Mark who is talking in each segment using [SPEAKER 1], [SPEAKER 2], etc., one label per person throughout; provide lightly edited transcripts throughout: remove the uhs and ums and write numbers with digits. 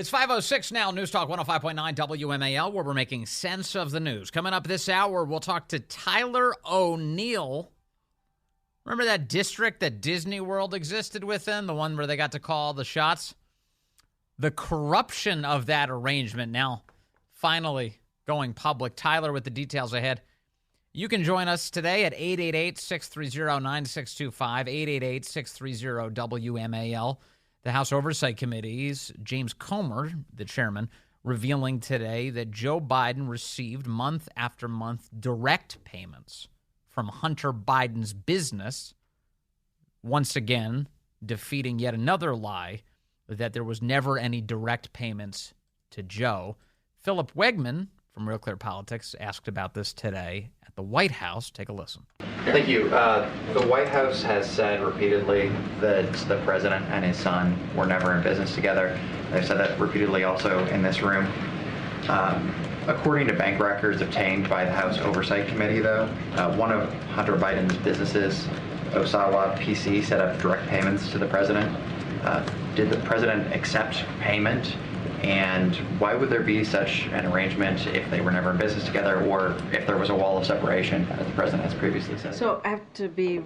[SPEAKER 1] It's 5:06 now, News Talk 105.9 WMAL, where we're making sense of the news. Coming up this hour, we'll talk to Tyler O'Neill. Remember that district that Disney World existed within, the one where they got to call the shots? The corruption of that arrangement now finally going public. Tyler with the details ahead. You can join us today at 888-630-9625, 888-630-WMAL. The House Oversight Committee's James Comer, the chairman, revealing today that Joe Biden received month after month direct payments from Hunter Biden's business, once again defeating yet another lie that there was never any direct payments to Joe. Philip Wegman from Real Clear Politics asked about this today at the White House. Take a listen.
[SPEAKER 2] Thank you. The White House has said repeatedly that the president and his son were never in business together. They've said that repeatedly also in this room. According to bank records obtained by the House Oversight Committee, though, one of Hunter Biden's businesses, Owasco P.C, set up direct payments to the president. Did the president accept payment? And why would there be such an arrangement if they were never in business together, or if there was a wall of separation, as the president has previously said?
[SPEAKER 3] So I have to be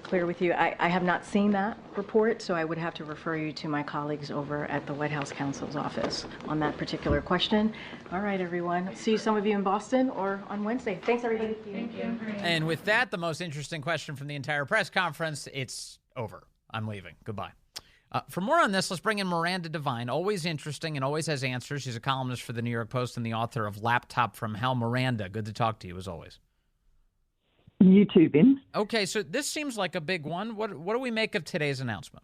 [SPEAKER 3] clear with you. I have not seen that report, so I would have to refer you to my colleagues over at the White House counsel's office on that particular question. All right, everyone. See some of you in Boston or on Wednesday. Thanks, everybody.
[SPEAKER 4] Thank you.
[SPEAKER 1] And with that, the most interesting question from the entire press conference, it's over. I'm leaving. Goodbye. For more on this, let's bring in Miranda Devine, always interesting and always has answers. She's a columnist for the New York Post and the author of Laptop from Hell. Miranda, good to talk to you as always.
[SPEAKER 5] You too, Vince.
[SPEAKER 1] Okay, so this seems like a big one. What do we make of today's announcement?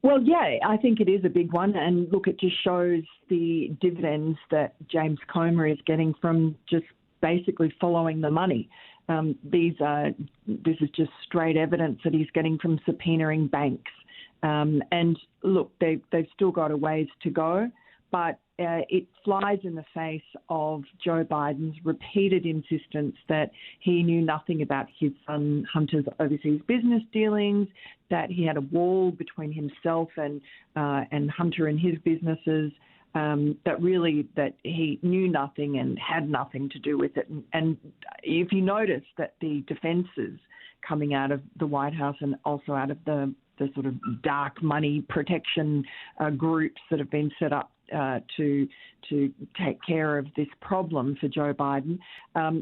[SPEAKER 5] Well, yeah, I think it is a big one. And look, it just shows the dividends that James Comer is getting from just basically following the money. This is just straight evidence that he's getting from subpoenaing banks. And look, they've still got a ways to go, but it flies in the face of Joe Biden's repeated insistence that he knew nothing about his son Hunter's overseas business dealings, that he had a wall between himself and Hunter and his businesses. That he knew nothing and had nothing to do with it. And if you notice that the defenses coming out of the White House and also out of the sort of dark money protection groups that have been set up to take care of this problem for Joe Biden,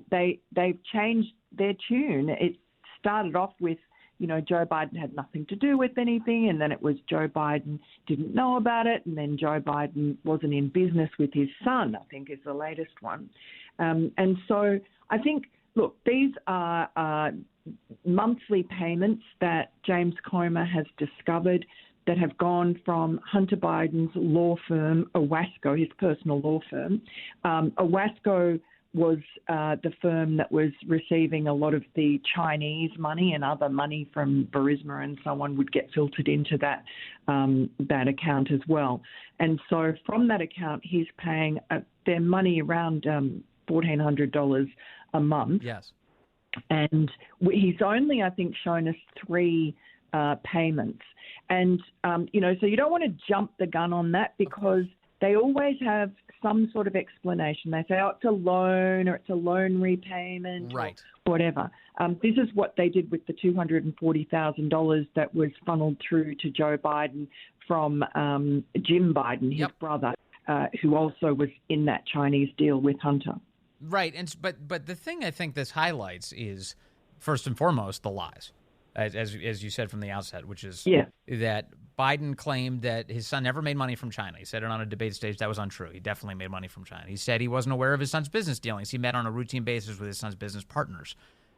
[SPEAKER 5] they've changed their tune. It started off with, Joe Biden had nothing to do with anything, and then it was Joe Biden didn't know about it, and then Joe Biden wasn't in business with his son, I think is the latest one. And so I think, look, these are monthly payments that James Comer has discovered that have gone from Hunter Biden's law firm, Owasco, his personal law firm. Owasco was the firm that was receiving a lot of the Chinese money, and other money from Burisma and so on would get filtered into that account as well. And so from that account, he's paying their money around $1,400 a month.
[SPEAKER 1] Yes.
[SPEAKER 5] And he's only, I think, shown us 3 payments. And, so you don't want to jump the gun on that, because they always have some sort of explanation. They say, it's a loan, or it's a loan repayment,
[SPEAKER 1] right,
[SPEAKER 5] or whatever. This is what they did with the $240,000 that was funneled through to Joe Biden from Jim Biden, his brother, who also was in that Chinese deal with Hunter.
[SPEAKER 1] Right, but the thing I think this highlights is, first and foremost, the lies, as you said from the outset, which is that Biden claimed that his son never made money from China. He said it on a debate stage. That was untrue. He definitely made money from China. He said he wasn't aware of his son's business dealings. He met on a routine basis with his son's business partners.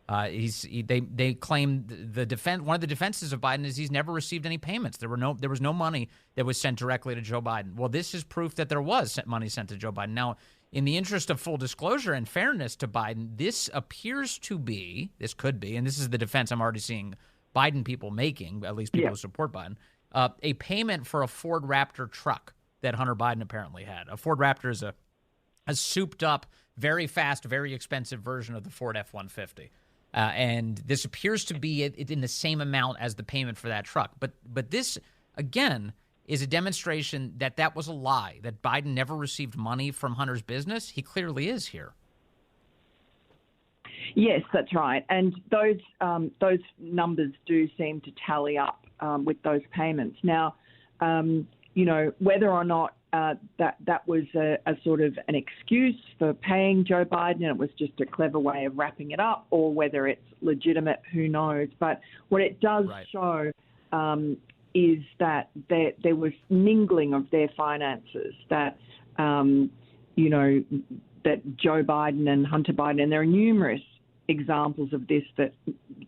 [SPEAKER 1] They claim one of the defenses of Biden is he's never received any payments. There was no money that was sent directly to Joe Biden. Well, this is proof that there was money sent to Joe Biden. Now, in the interest of full disclosure and fairness to Biden, this could be, and this is the defense I'm already seeing Biden people making, at least people who support Biden, a payment for a Ford Raptor truck that Hunter Biden apparently had. A Ford Raptor is a souped up, very fast, very expensive version of the Ford F-150. And this appears to be in the same amount as the payment for that truck. But this, again, is a demonstration that that was a lie, that Biden never received money from Hunter's business? He clearly is here.
[SPEAKER 5] Yes, that's right. And those numbers do seem to tally up with those payments. Now, whether or not that was a sort of an excuse for paying Joe Biden and it was just a clever way of wrapping it up, or whether it's legitimate, who knows. But what it does show is that there was mingling of their finances, that, that Joe Biden and Hunter Biden, and there are numerous examples of this that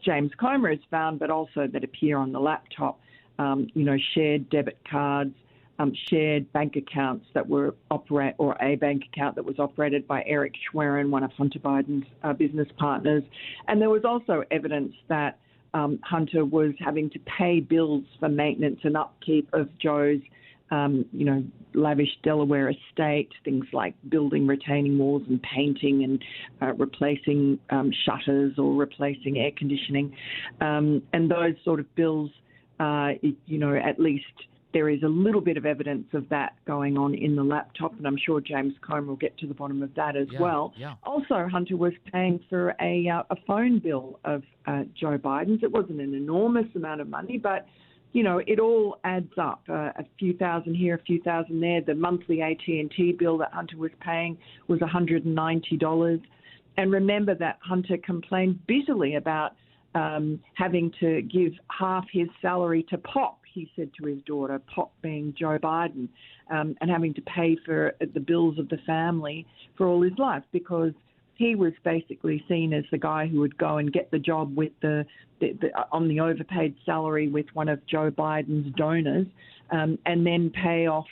[SPEAKER 5] James Comer has found, but also that appear on the laptop, shared debit cards, shared bank accounts that were or a bank account that was operated by Eric Schwerin, one of Hunter Biden's business partners. And there was also evidence that Hunter was having to pay bills for maintenance and upkeep of Joe's lavish Delaware estate, things like building retaining walls and painting and replacing shutters or replacing air conditioning. And those sort of bills, at least there is a little bit of evidence of that going on in the laptop, and I'm sure James Comer will get to the bottom of that as well. Yeah. Also, Hunter was paying for a phone bill of Joe Biden's. It wasn't an enormous amount of money, but it all adds up. A few thousand here, a few thousand there. The monthly AT&T bill that Hunter was paying was $190. And remember that Hunter complained bitterly about having to give half his salary to Pop, he said to his daughter, Pop being Joe Biden, and having to pay for the bills of the family for all his life, because he was basically seen as the guy who would go and get the job with on the overpaid salary with one of Joe Biden's donors, and then pay off,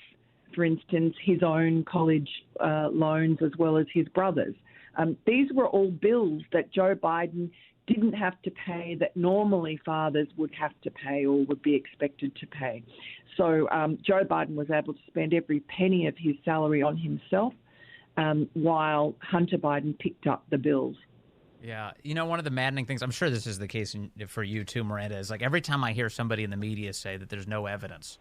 [SPEAKER 5] for instance, his own college loans as well as his brother's. These were all bills that Joe Biden didn't have to pay, that normally fathers would have to pay or would be expected to pay. So Joe Biden was able to spend every penny of his salary on himself, while Hunter Biden picked up the bills.
[SPEAKER 1] Yeah. One of the maddening things, I'm sure this is the case for you too, Miranda, is like every time I hear somebody in the media say that there's no evidence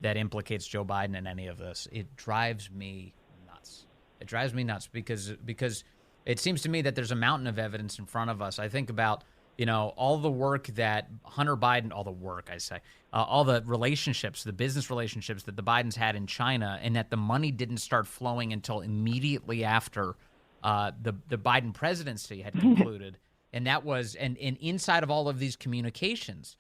[SPEAKER 1] that implicates Joe Biden in any of this, it drives me nuts. It drives me nuts because it seems to me that there's a mountain of evidence in front of us. I think about, all the work that Hunter Biden, all the relationships, the business relationships that the Bidens had in China, and that the money didn't start flowing until immediately after the Biden presidency had concluded. And that was, and inside of all of these communications,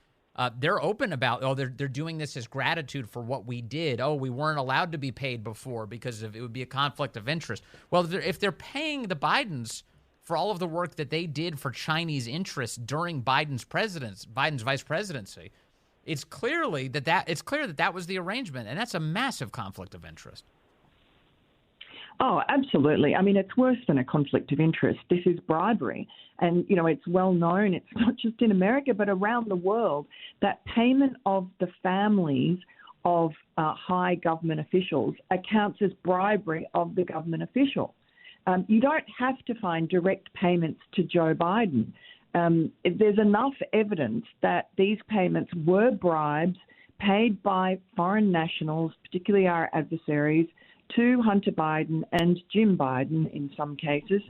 [SPEAKER 1] they're open about, they're doing this as gratitude for what we did. We weren't allowed to be paid before because it would be a conflict of interest. Well, if they're paying the Bidens for all of the work that they did for Chinese interests during Biden's vice presidency, it's clear that was the arrangement, and that's a massive conflict of interest.
[SPEAKER 5] Oh, absolutely. I mean, it's worse than a conflict of interest. This is bribery. And, it's well known, it's not just in America, but around the world, that payment of the families of high government officials accounts as bribery of the government official. You don't have to find direct payments to Joe Biden. There's enough evidence that these payments were bribes paid by foreign nationals, particularly our adversaries, to Hunter Biden and Jim Biden in some cases,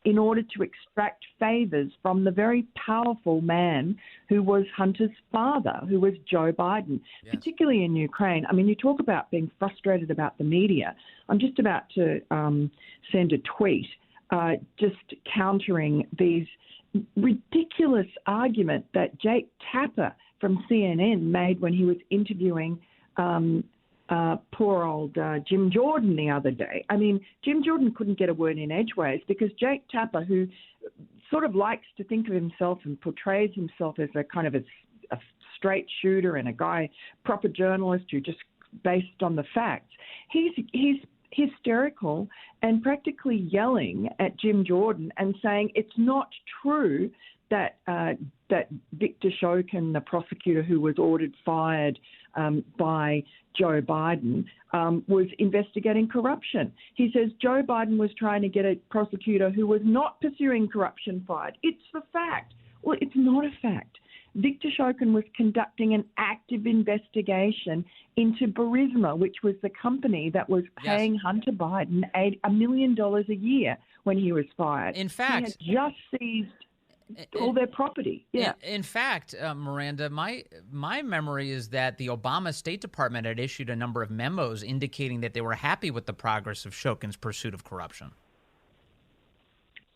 [SPEAKER 5] in order to extract favors from the very powerful man who was Hunter's father, who was Joe Biden, particularly in Ukraine. I mean, you talk about being frustrated about the media. I'm just about to send a tweet just countering these ridiculous argument that Jake Tapper from CNN made when he was interviewing poor old Jim Jordan the other day. I mean, Jim Jordan couldn't get a word in edgeways because Jake Tapper, who sort of likes to think of himself and portrays himself as a kind of a straight shooter and a guy, proper journalist who just based on the facts, he's hysterical and practically yelling at Jim Jordan and saying it's not true that Victor Shokin, the prosecutor who was ordered fired by Joe Biden, was investigating corruption. He says Joe Biden was trying to get a prosecutor who was not pursuing corruption fired. It's the fact. Well, it's not a fact. Victor Shokin was conducting an active investigation into Burisma, which was the company that was paying Hunter Biden $1 million a year when he was fired.
[SPEAKER 1] In fact,
[SPEAKER 5] he had just seized all their property. Yeah.
[SPEAKER 1] In fact, Miranda, my memory is that the Obama State Department had issued a number of memos indicating that they were happy with the progress of Shokin's pursuit of corruption.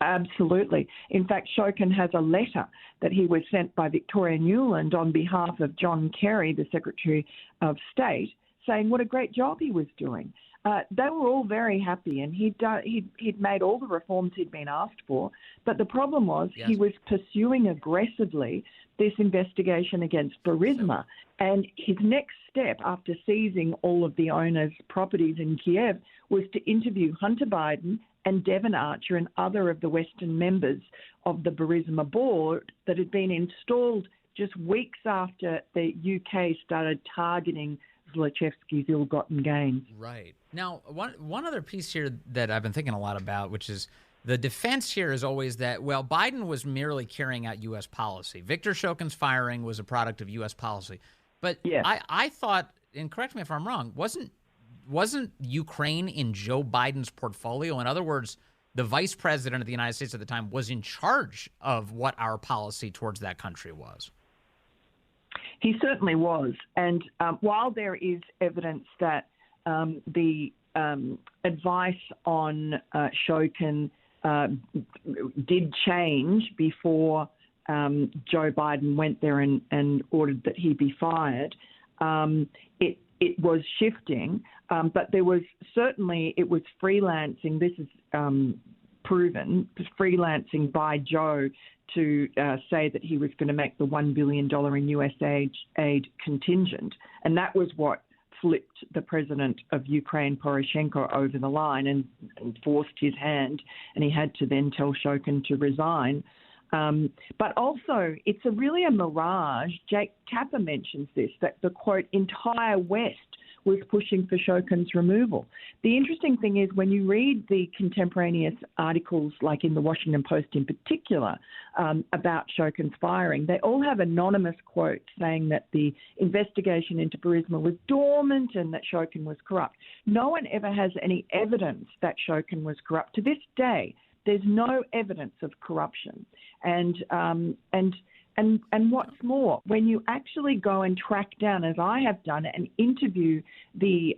[SPEAKER 5] Absolutely. In fact, Shokin has a letter that he was sent by Victoria Newland on behalf of John Kerry, the Secretary of State, saying what a great job he was doing. They were all very happy, and he'd made all the reforms he'd been asked for. But the problem was he was pursuing aggressively this investigation against Burisma. And his next step after seizing all of the owners' properties in Kiev was to interview Hunter Biden and Devon Archer and other of the Western members of the Burisma board that had been installed just weeks after the UK started targeting Zlochevsky's ill-gotten gains.
[SPEAKER 1] Right. Now, one other piece here that I've been thinking a lot about, which is the defense here is always that, well, Biden was merely carrying out U.S. policy. Victor Shokin's firing was a product of U.S. policy. But I thought, and correct me if I'm wrong, wasn't Ukraine in Joe Biden's portfolio? In other words, the vice president of the United States at the time was in charge of what our policy towards that country was.
[SPEAKER 5] He certainly was. And while there is evidence that the advice on Shokin did change before Joe Biden went there and ordered that he be fired, it was shifting. But there was certainly, it was freelancing. This is proven, freelancing by Joe to say that he was going to make the $1 billion in U.S. aid contingent. And that was what flipped the president of Ukraine, Poroshenko, over the line and forced his hand. And he had to then tell Shokin to resign. But also, it's really a mirage. Jake Tapper mentions this, that the, quote, entire West was pushing for Shokin's removal. The interesting thing is when you read the contemporaneous articles, like in the Washington Post in particular, about Shokin's firing, they all have anonymous quotes saying that the investigation into Burisma was dormant and that Shokin was corrupt. No one ever has any evidence that Shokin was corrupt. To this day, there's no evidence of corruption. And what's more, when you actually go and track down, as I have done, and interview the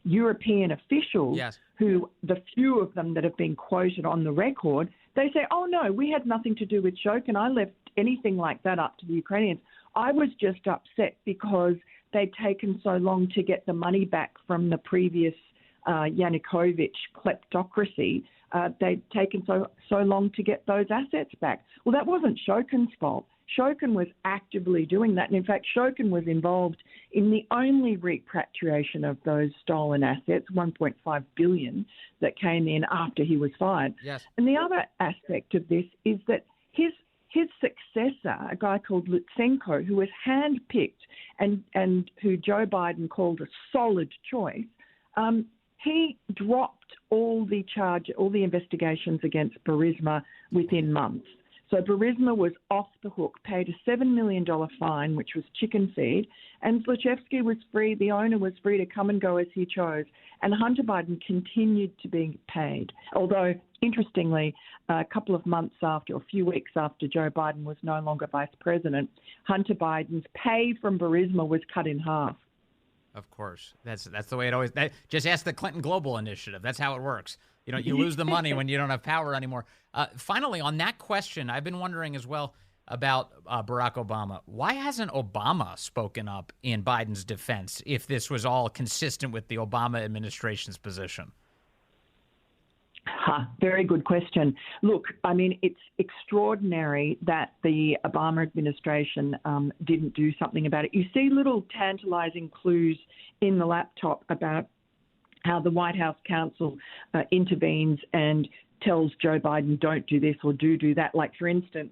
[SPEAKER 5] European officials, who, the few of them that have been quoted on the record, they say, oh, no, we had nothing to do with Shokin. I left anything like that up to the Ukrainians. I was just upset because they'd taken so long to get the money back from the previous Yanukovych kleptocracy. They'd taken so long to get those assets back. Well, that wasn't Shokin's fault. Shokin was actively doing that. And in fact, Shokin was involved in the only repatriation of those stolen assets, $1.5 billion, that came in after he was fired.
[SPEAKER 1] Yes.
[SPEAKER 5] And the other aspect of this is that his successor, a guy called Lutsenko, who was handpicked and who Joe Biden called a solid choice, he dropped all the investigations against Burisma within months. So Burisma was off the hook, paid a $7 million fine, which was chicken feed, and Zlochevsky was free, the owner was free to come and go as he chose, and Hunter Biden continued to be paid. Although, interestingly, a couple of months after, or a few weeks after Joe Biden was no longer vice president, Hunter Biden's pay from Burisma was cut in half.
[SPEAKER 1] Of course. That's the way it always... just ask the Clinton Global Initiative. That's how it works. You know, you lose the money when you don't have power anymore. Finally, on that question, I've been wondering as well about Barack Obama. Why hasn't Obama spoken up in Biden's defense if this was all consistent with the Obama administration's position?
[SPEAKER 5] Very good question. Look, I mean, it's extraordinary that the Obama administration didn't do something about it. You see little tantalizing clues in the laptop about how the White House counsel intervenes and tells Joe Biden, don't do this or do that. Like, for instance,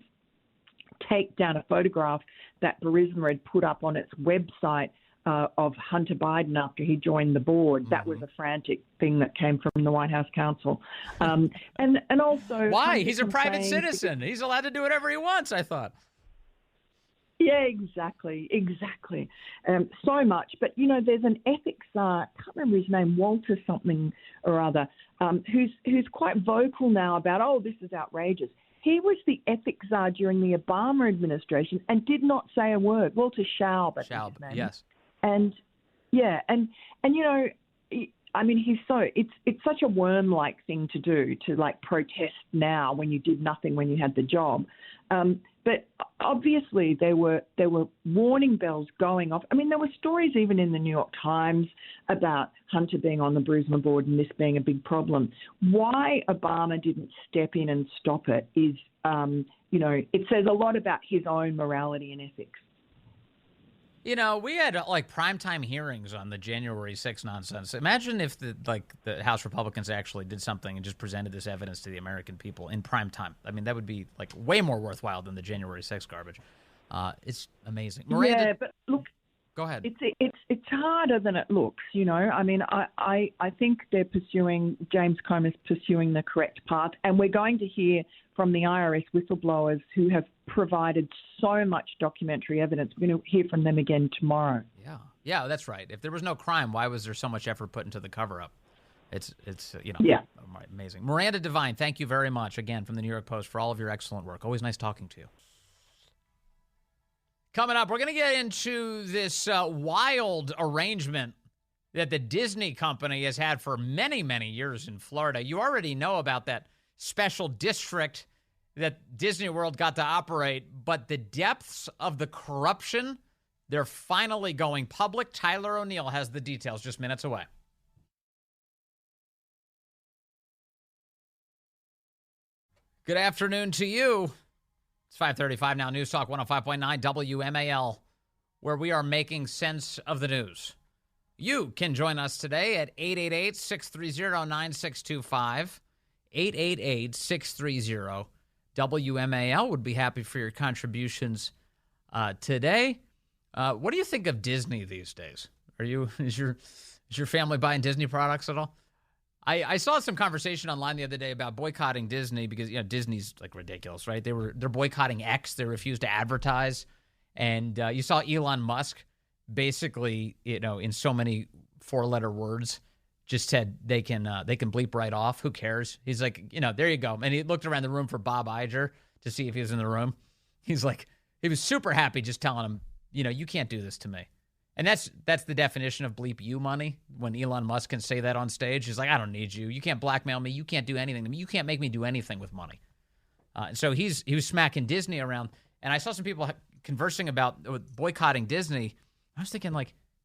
[SPEAKER 5] take down a photograph that Burisma had put up on its website of Hunter Biden after he joined the board. That was a frantic thing that came from the White House counsel. And also...
[SPEAKER 1] Why? He's a private citizen. He's allowed to do whatever he wants, I thought.
[SPEAKER 5] Yeah, exactly. So much. But, there's an ethics, I can't remember his name, Walter something or other, who's quite vocal now about, this is outrageous. He was the ethics czar during the Obama administration and did not say a word. Walter Schaub, I think his name.
[SPEAKER 1] Yes.
[SPEAKER 5] And, he's it's such a worm-like thing to do, to protest now when you did nothing when you had the job. But obviously there were warning bells going off. I mean, there were stories even in the New York Times about Hunter being on the Bruisman board and this being a big problem. Why Obama didn't step in and stop it is, it says a lot about his own morality and ethics.
[SPEAKER 1] We had primetime hearings on the January 6th nonsense. Imagine if the House Republicans actually did something and just presented this evidence to the American people in prime time. I mean, that would be way more worthwhile than the January 6th garbage. It's amazing. Miranda,
[SPEAKER 5] yeah, but look,
[SPEAKER 1] go ahead.
[SPEAKER 5] It's harder than it looks. I mean, I think James Comer's pursuing the correct path, and we're going to hear from the IRS whistleblowers who have provided so much documentary evidence. We're going to hear from them again tomorrow.
[SPEAKER 1] Yeah, that's right. If there was no crime, why was there so much effort put into the cover-up? It's amazing. Miranda Devine, thank you very much again from the New York Post for all of your excellent work. Always nice talking to you. Coming up, we're going to get into this wild arrangement that the Disney company has had for many, many years in Florida. You already know about that special district that Disney World got to operate, but the depths of the corruption, they're finally going public. Tyler O'Neill has the details just minutes away. Good afternoon to you. It's 5:35 now. News Talk 105.9 WMAL, where we are making sense of the news. You can join us today at 888-630-9625. 888-630-WMAL. Would be happy for your contributions today. What do you think of Disney these days? Is your family buying Disney products at all? I saw some conversation online the other day about boycotting Disney because Disney's ridiculous, right? They're boycotting X. They refuse to advertise, and you saw Elon Musk basically, in so many four-letter words, just said they can bleep right off. Who cares? He's like, there you go. And he looked around the room for Bob Iger to see if he was in the room. He's like, he was super happy just telling him, you can't do this to me. And that's the definition of bleep you money. When Elon Musk can say that on stage, he's like, I don't need you. You can't blackmail me. You can't do anything to me. You can't make me do anything with money. And so he was smacking Disney around. And I saw some people conversing about boycotting Disney. I was thinking,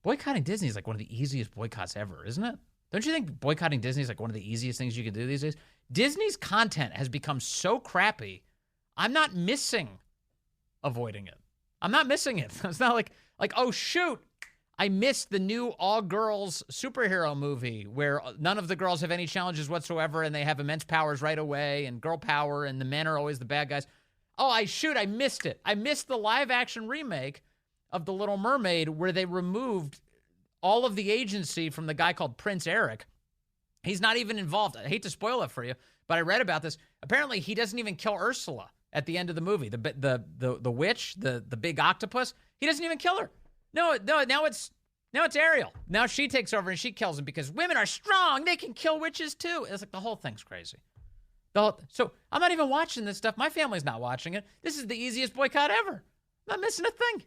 [SPEAKER 1] boycotting Disney is one of the easiest boycotts ever, isn't it? Don't you think boycotting Disney is one of the easiest things you can do these days? Disney's content has become so crappy, I'm not missing avoiding it. I'm not missing it. It's not like, oh, shoot, I missed the new all-girls superhero movie where none of the girls have any challenges whatsoever and they have immense powers right away and girl power and the men are always the bad guys. Oh, I missed it. I missed the live-action remake of The Little Mermaid where they removed all of the agency from the guy called Prince Eric. He's not even involved. I hate to spoil it for you, but I read about this. Apparently, he doesn't even kill Ursula at the end of the movie. The witch, the big octopus, he doesn't even kill her. No, now it's Ariel. Now she takes over and she kills him because women are strong. They can kill witches too. It's the whole thing's crazy. So I'm not even watching this stuff. My family's not watching it. This is the easiest boycott ever. Not missing a thing.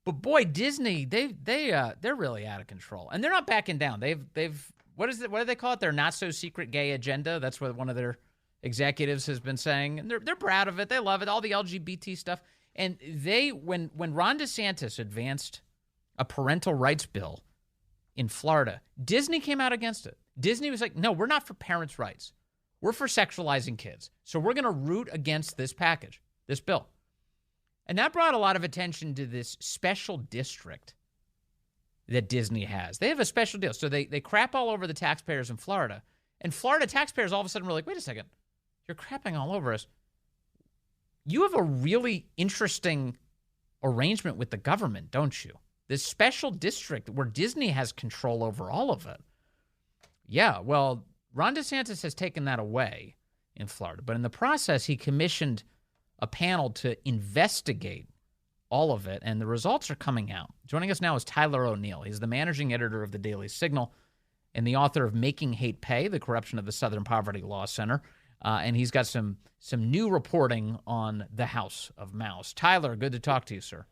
[SPEAKER 1] But boy, Disney, they're really out of control, and they're not backing down. They've what do they call it? Their not so secret gay agenda. That's what one of their executives has been saying, and they're proud of it. They love it, all the LGBT stuff. And when Ron DeSantis advanced a parental rights bill in Florida, Disney came out against it. Disney was like, no, we're not for parents' rights. We're for sexualizing kids. So we're going to root against this package, this bill. And that brought a lot of attention to this special district that Disney has. They have a special deal. So they crap all over the taxpayers in Florida. And Florida taxpayers all of a sudden were like, wait a second, you're crapping all over us. You have a really interesting arrangement with the government, don't you? This special district where Disney has control over all of it. Yeah, well, Ron DeSantis has taken that away in Florida. But in the process, he commissioned a panel to investigate all of it, and the results are coming out. Joining us now is Tyler O'Neill. He's the managing editor of the Daily Signal and the author of Making Hate Pay, The Corruption of the Southern Poverty Law Center. And he's got some new reporting on the House of Mouse. Tyler, good to talk to you, sir.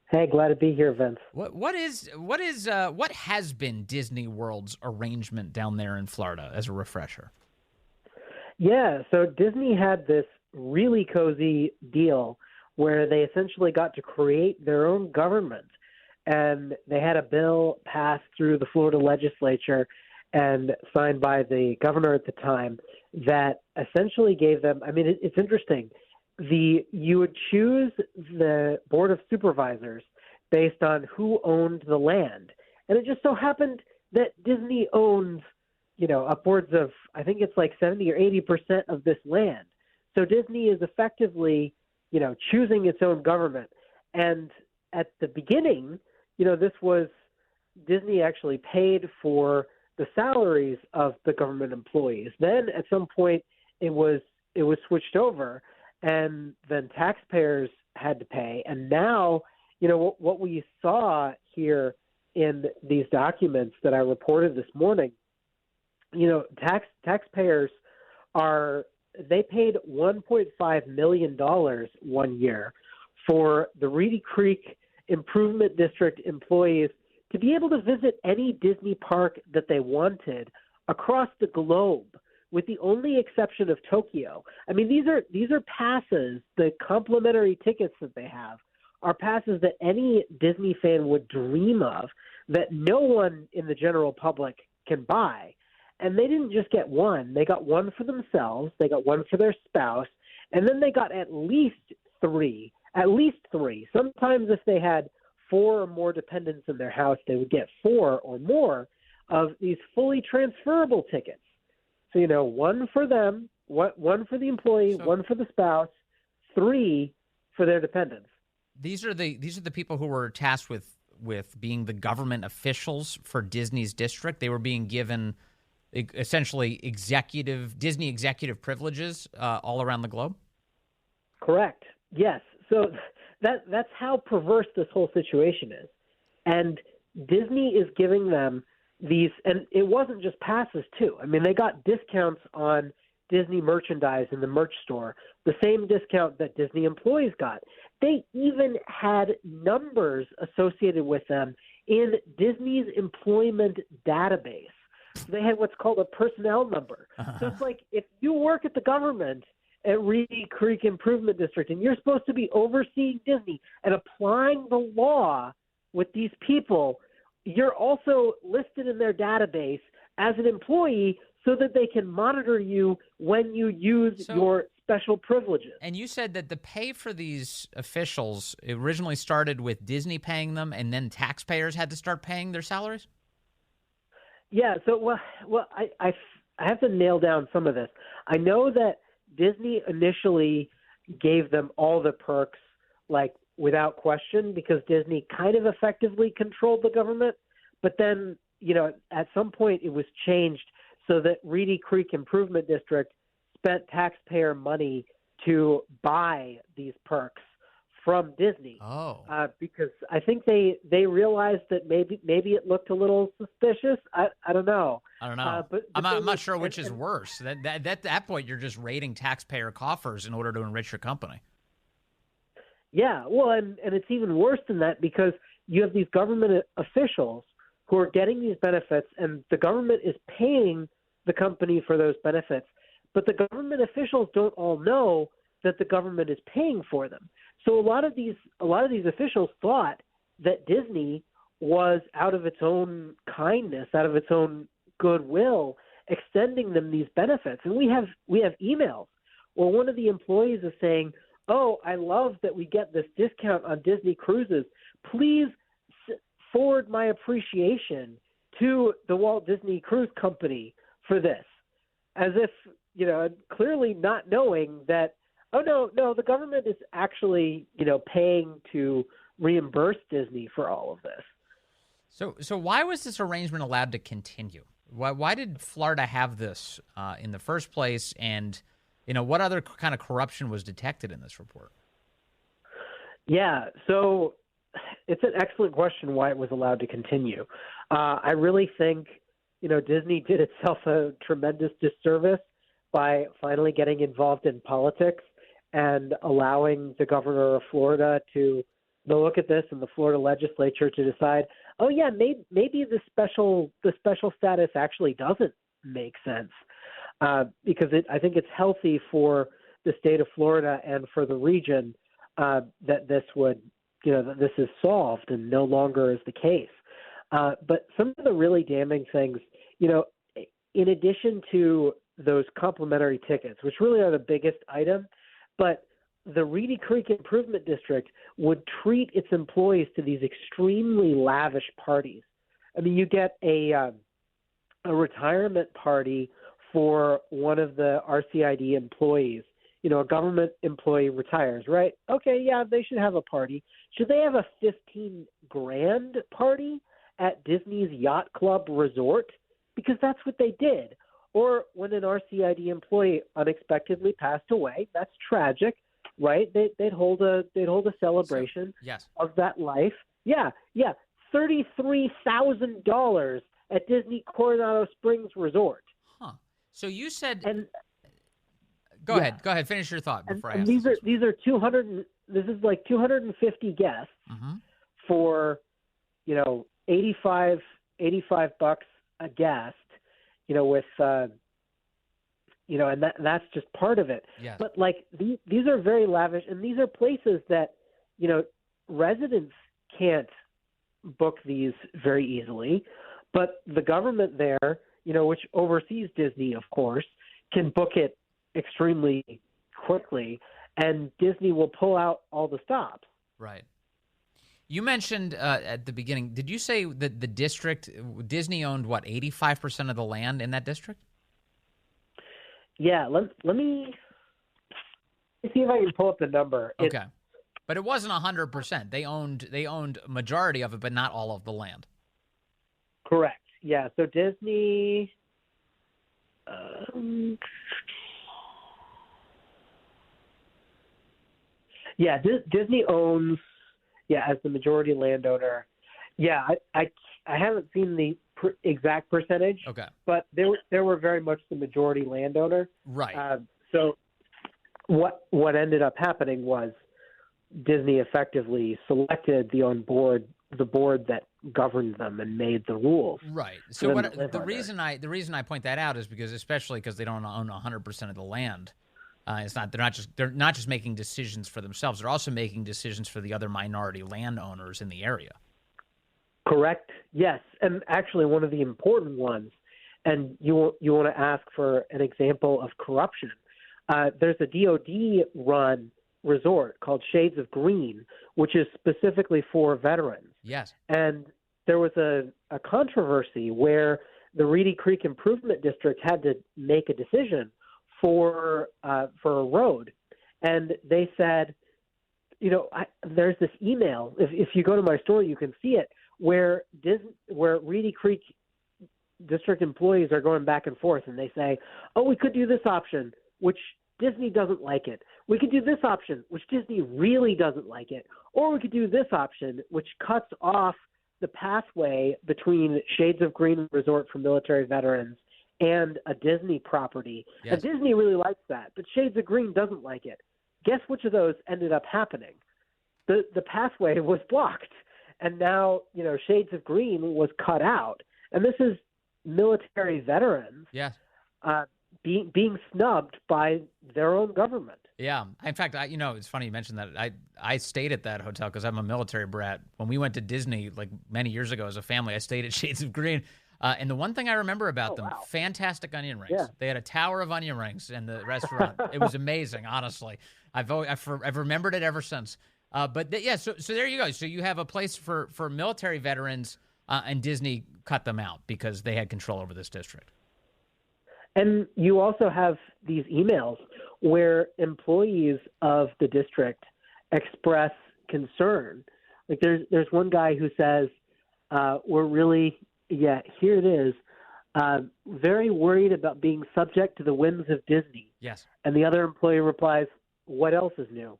[SPEAKER 4] Hey, glad to be here, Vince.
[SPEAKER 1] What has been Disney World's arrangement down there in Florida, as a refresher?
[SPEAKER 4] Yeah, so Disney had this really cozy deal where they essentially got to create their own government. And they had a bill passed through the Florida legislature and signed by the governor at the time that essentially gave them, I mean, it's interesting. You would choose the board of supervisors based on who owned the land. And it just so happened that Disney owns, upwards of, I think it's like 70 or 80% of this land. So Disney is effectively, choosing its own government. And at the beginning, this was Disney actually paid for the salaries of the government employees. Then at some point it was switched over, and then taxpayers had to pay. And now, what we saw here in these documents that I reported this morning, taxpayers they paid $1.5 million 1 year for the Reedy Creek Improvement District employees to be able to visit any Disney park that they wanted across the globe, with the only exception of Tokyo. I mean, these are passes, the complimentary tickets that they have are passes that any Disney fan would dream of, that no one in the general public can buy. And they didn't just get one. They got one for themselves, they got one for their spouse, and then they got at least three. Sometimes if they had 4 or more dependents in their house, they would get 4 or more of these fully transferable tickets. So, one for them, one for the employee, one for the spouse, 3 for their dependents.
[SPEAKER 1] These are the people who were tasked with being the government officials for Disney's district. They were being given essentially Disney executive privileges all around the globe?
[SPEAKER 4] Correct. Yes. So that's how perverse this whole situation is. And Disney is giving them these, and it wasn't just passes too. I mean, they got discounts on Disney merchandise in the merch store, the same discount that Disney employees got. They even had numbers associated with them in Disney's employment database. They had what's called a personnel number. So it's like, if you work at the government at Reedy Creek Improvement District and you're supposed to be overseeing Disney and applying the law with these people, you're also listed in their database as an employee so that they can monitor you when you use your special privileges.
[SPEAKER 1] And you said that the pay for these officials originally started with Disney paying them, and then taxpayers had to start paying their salaries?
[SPEAKER 4] Yeah, so I have to nail down some of this. I know that Disney initially gave them all the perks, like, without question, because Disney kind of effectively controlled the government. But then, at some point it was changed so that Reedy Creek Improvement District spent taxpayer money to buy these perks from Disney. Because I think they realized that maybe it looked a little suspicious. I don't know.
[SPEAKER 1] But I'm not sure which is worse. At that point, you're just raiding taxpayer coffers in order to enrich your company.
[SPEAKER 4] Yeah, well, and it's even worse than that, because you have these government officials who are getting these benefits, and the government is paying the company for those benefits. But the government officials don't all know that the government is paying for them. So a lot of these officials thought that Disney was, out of its own kindness, out of its own goodwill, extending them these benefits. And we have emails where one of the employees is saying, "Oh, I love that we get this discount on Disney cruises. Please forward my appreciation to the Walt Disney Cruise Company for this," as if, clearly not knowing that, oh, no, the government is actually, paying to reimburse Disney for all of this.
[SPEAKER 1] So why was this arrangement allowed to continue? Why did Florida have this in the first place? And What other kind of corruption was detected in this report?
[SPEAKER 4] Yeah, so it's an excellent question why it was allowed to continue. I really think, Disney did itself a tremendous disservice by finally getting involved in politics and allowing the governor of Florida to look at this and the Florida legislature to decide, oh yeah, maybe the special status actually doesn't make sense, because I think it's healthy for the state of Florida and for the region that this would, that this is solved and no longer is the case. But some of the really damning things, in addition to those complimentary tickets, which really are the biggest item, but the Reedy Creek Improvement District would treat its employees to these extremely lavish parties. I mean, you get a retirement party for one of the RCID employees. A government employee retires, right? Okay, yeah, they should have a party. Should they have a $15,000 party at Disney's Yacht Club Resort? Because that's what they did. Or when an RCID employee unexpectedly passed away, that's tragic, right? They'd hold a celebration of that life. Yeah, $33,000 at Disney Coronado Springs Resort.
[SPEAKER 1] Huh. So you said.
[SPEAKER 4] Go
[SPEAKER 1] ahead. Finish your thought before I ask.
[SPEAKER 4] These are 200. This is like 250 guests for, $85 a guest. With and that's just part of it.
[SPEAKER 1] Yes.
[SPEAKER 4] But these are very lavish, and these are places that residents can't book these very easily, but the government there, which oversees Disney, of course, can book it extremely quickly, and Disney will pull out all the stops.
[SPEAKER 1] Right. You mentioned at the beginning, did you say that the district, Disney owned, 85% of the land in that district?
[SPEAKER 4] Yeah, let me see if I can pull up the number.
[SPEAKER 1] Okay. But it wasn't 100%. They owned a majority of it, but not all of the land.
[SPEAKER 4] Correct. Yeah, so Disney... Disney owns, as the majority landowner. Yeah, I haven't seen the exact percentage.
[SPEAKER 1] Okay.
[SPEAKER 4] But they were very much the majority landowner.
[SPEAKER 1] Right.
[SPEAKER 4] So what ended up happening was Disney effectively selected the board that governed them and made the rules.
[SPEAKER 1] Right. So the reason I point that out is because they don't own 100% of the land. They're not just making decisions for themselves. They're also making decisions for the other minority landowners in the area.
[SPEAKER 4] Correct. Yes, and actually one of the important ones. And you want to ask for an example of corruption. There's a DoD-run resort called Shades of Green, which is specifically for veterans.
[SPEAKER 1] Yes. And
[SPEAKER 4] there was a controversy where the Reedy Creek Improvement District had to make a decision for a road, and they said, there's this email. If you go to my story, you can see it where Reedy Creek District employees are going back and forth, and they say, "Oh, we could do this option, which Disney doesn't like it. We could do this option, which Disney really doesn't like it, or we could do this option, which cuts off the pathway between Shades of Green Resort for military veterans and a Disney property."
[SPEAKER 1] Yes.
[SPEAKER 4] And Disney really likes that, but Shades of Green doesn't like it. Guess which of those ended up happening? The pathway was blocked, and now Shades of Green was cut out. And this is military veterans,
[SPEAKER 1] yes,
[SPEAKER 4] being snubbed by their own government.
[SPEAKER 1] Yeah. In fact, it's funny you mentioned that. I stayed at that hotel because I'm a military brat. When we went to Disney many years ago as a family, I stayed at Shades of Green. And the one thing I remember about them, fantastic onion rings.
[SPEAKER 4] Yeah.
[SPEAKER 1] They had a tower of onion rings in the restaurant. It was amazing, honestly. I've remembered it ever since. So there you go. So you have a place for military veterans, and Disney cut them out because they had control over this district.
[SPEAKER 4] And you also have these emails where employees of the district express concern. There's one guy who says, here it is. very worried about being subject to the whims of Disney.
[SPEAKER 1] Yes.
[SPEAKER 4] And the other employee replies, what else is new?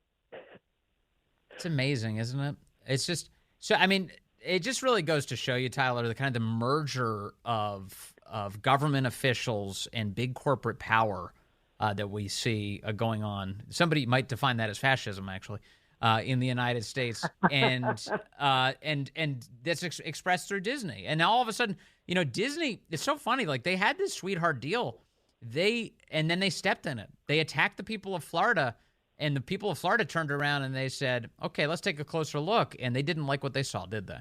[SPEAKER 1] It's amazing, isn't it? It's just so. I mean, it just really goes to show you, Tyler, the kind of the merger of government officials and big corporate power that we see going on. Somebody might define that as fascism, actually, in the United States, and that's expressed through Disney. And now all of a sudden, Disney. It's so funny. Like, they had this sweetheart deal, and then they stepped in it. They attacked the people of Florida. And the people of Florida turned around and they said, okay, let's take a closer look. And they didn't like what they saw, did they?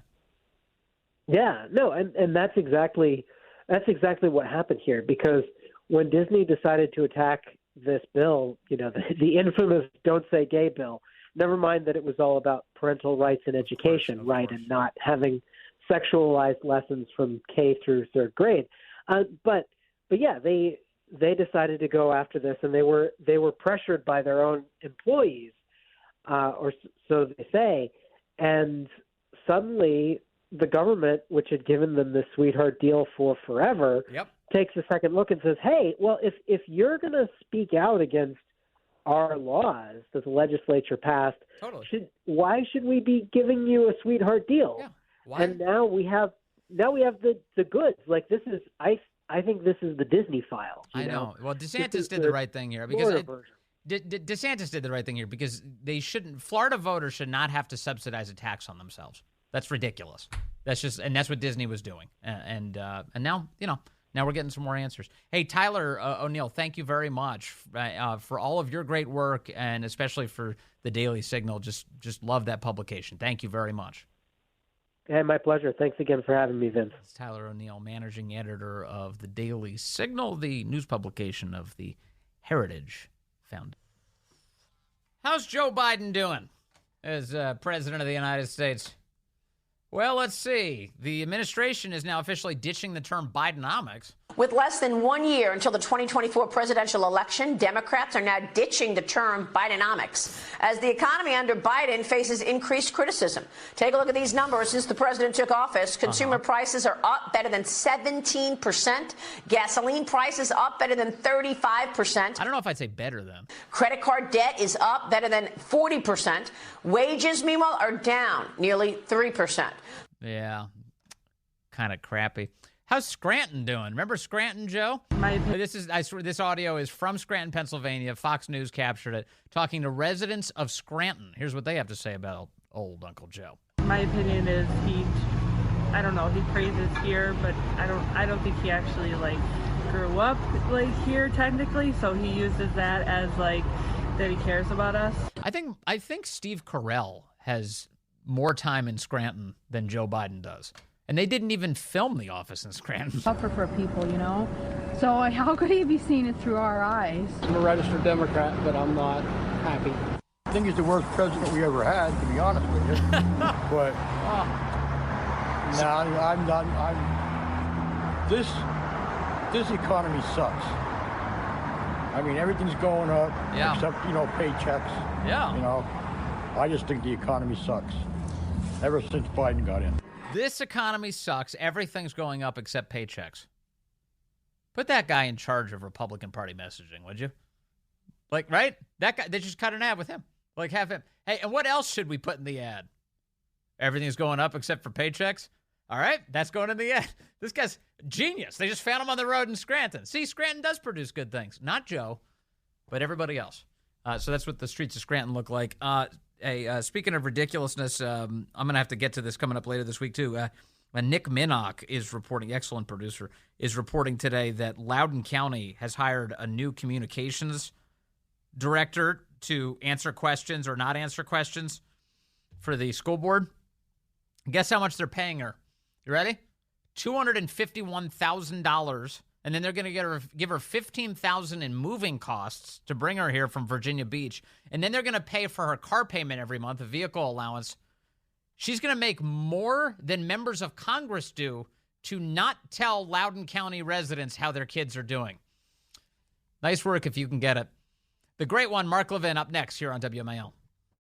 [SPEAKER 4] Yeah, no, and that's exactly what happened here. Because when Disney decided to attack this bill, the infamous "Don't Say Gay" bill, never mind that it was all about parental rights and education,
[SPEAKER 1] of
[SPEAKER 4] right,
[SPEAKER 1] course.
[SPEAKER 4] and not having sexualized lessons from K through third grade. But yeah, they decided to go after this, and they were pressured by their own employees, or so they say, and suddenly the government, which had given them this sweetheart deal for forever, takes a second look and says, hey, well, if you're going to speak out against our laws that the legislature passed, why should we be giving you a sweetheart deal?
[SPEAKER 1] Yeah. Why?
[SPEAKER 4] And now we have the goods. Like, this is I think this is the Disney file.
[SPEAKER 1] I know. Well, DeSantis did the right thing here because DeSantis did the right thing here because Florida voters should not have to subsidize a tax on themselves. That's ridiculous. That's what Disney was doing. And now, now we're getting some more answers. Hey, Tyler O'Neill, thank you very much for all of your great work, and especially for the Daily Signal. Just love that publication. Thank you very much.
[SPEAKER 4] Hey, my pleasure. Thanks again for having me, Vince.
[SPEAKER 1] It's Tyler O'Neill, managing editor of the Daily Signal, the news publication of the Heritage Foundation. How's Joe Biden doing as president of the United States? Well, let's see. The administration is now officially ditching the term Bidenomics.
[SPEAKER 6] With less than 1 year until the 2024 presidential election, Democrats are now ditching the term Bidenomics as the economy under Biden faces increased criticism. Take a look at these numbers since the president took office. Consumer prices are up better than 17%. Gasoline prices up better than 35%.
[SPEAKER 1] I don't know if I'd say better than.
[SPEAKER 6] Credit card debt is up better than 40%. Wages, meanwhile, are down nearly 3%.
[SPEAKER 1] Yeah, kind of crappy. How's Scranton doing? Remember Scranton, Joe? This audio is from Scranton, Pennsylvania. Fox News captured it, talking to residents of Scranton. Here's what they have to say about old Uncle Joe.
[SPEAKER 7] My opinion is he praises here, but I don't think he actually grew up here technically. So he uses that as that he cares about us.
[SPEAKER 1] I think Steve Carell has more time in Scranton than Joe Biden does. And they didn't even film The Office in Scranton.
[SPEAKER 8] Tougher for people, So how could he be seeing it through our eyes?
[SPEAKER 9] I'm a registered Democrat, but I'm not happy. I think he's the worst president we ever had, to be honest with you. But no, I'm not. This economy sucks. I mean, everything's going up, except paychecks.
[SPEAKER 1] Yeah.
[SPEAKER 9] I just think the economy sucks. Ever since Biden got in.
[SPEAKER 1] This economy sucks. Everything's going up except paychecks. Put that guy in charge of Republican Party messaging, would you? Right? That guy, they just cut an ad with him. Have him. Hey, and what else should we put in the ad? Everything's going up except for paychecks? All right, that's going in the ad. This guy's genius. They just found him on the road in Scranton. See, Scranton does produce good things. Not Joe, but everybody else. So that's what the streets of Scranton look like. Speaking of ridiculousness, I'm going to have to get to this coming up later this week, too. Nick Minnock is reporting, excellent producer, is reporting today that Loudoun County has hired a new communications director to answer questions or not answer questions for the school board. Guess how much they're paying her? You ready? $251,000. And then they're going to give her $15,000 in moving costs to bring her here from Virginia Beach. And then they're going to pay for her car payment every month, a vehicle allowance. She's going to make more than members of Congress do to not tell Loudoun County residents how their kids are doing. Nice work if you can get it. The great one, Mark Levin, up next here on WMIL.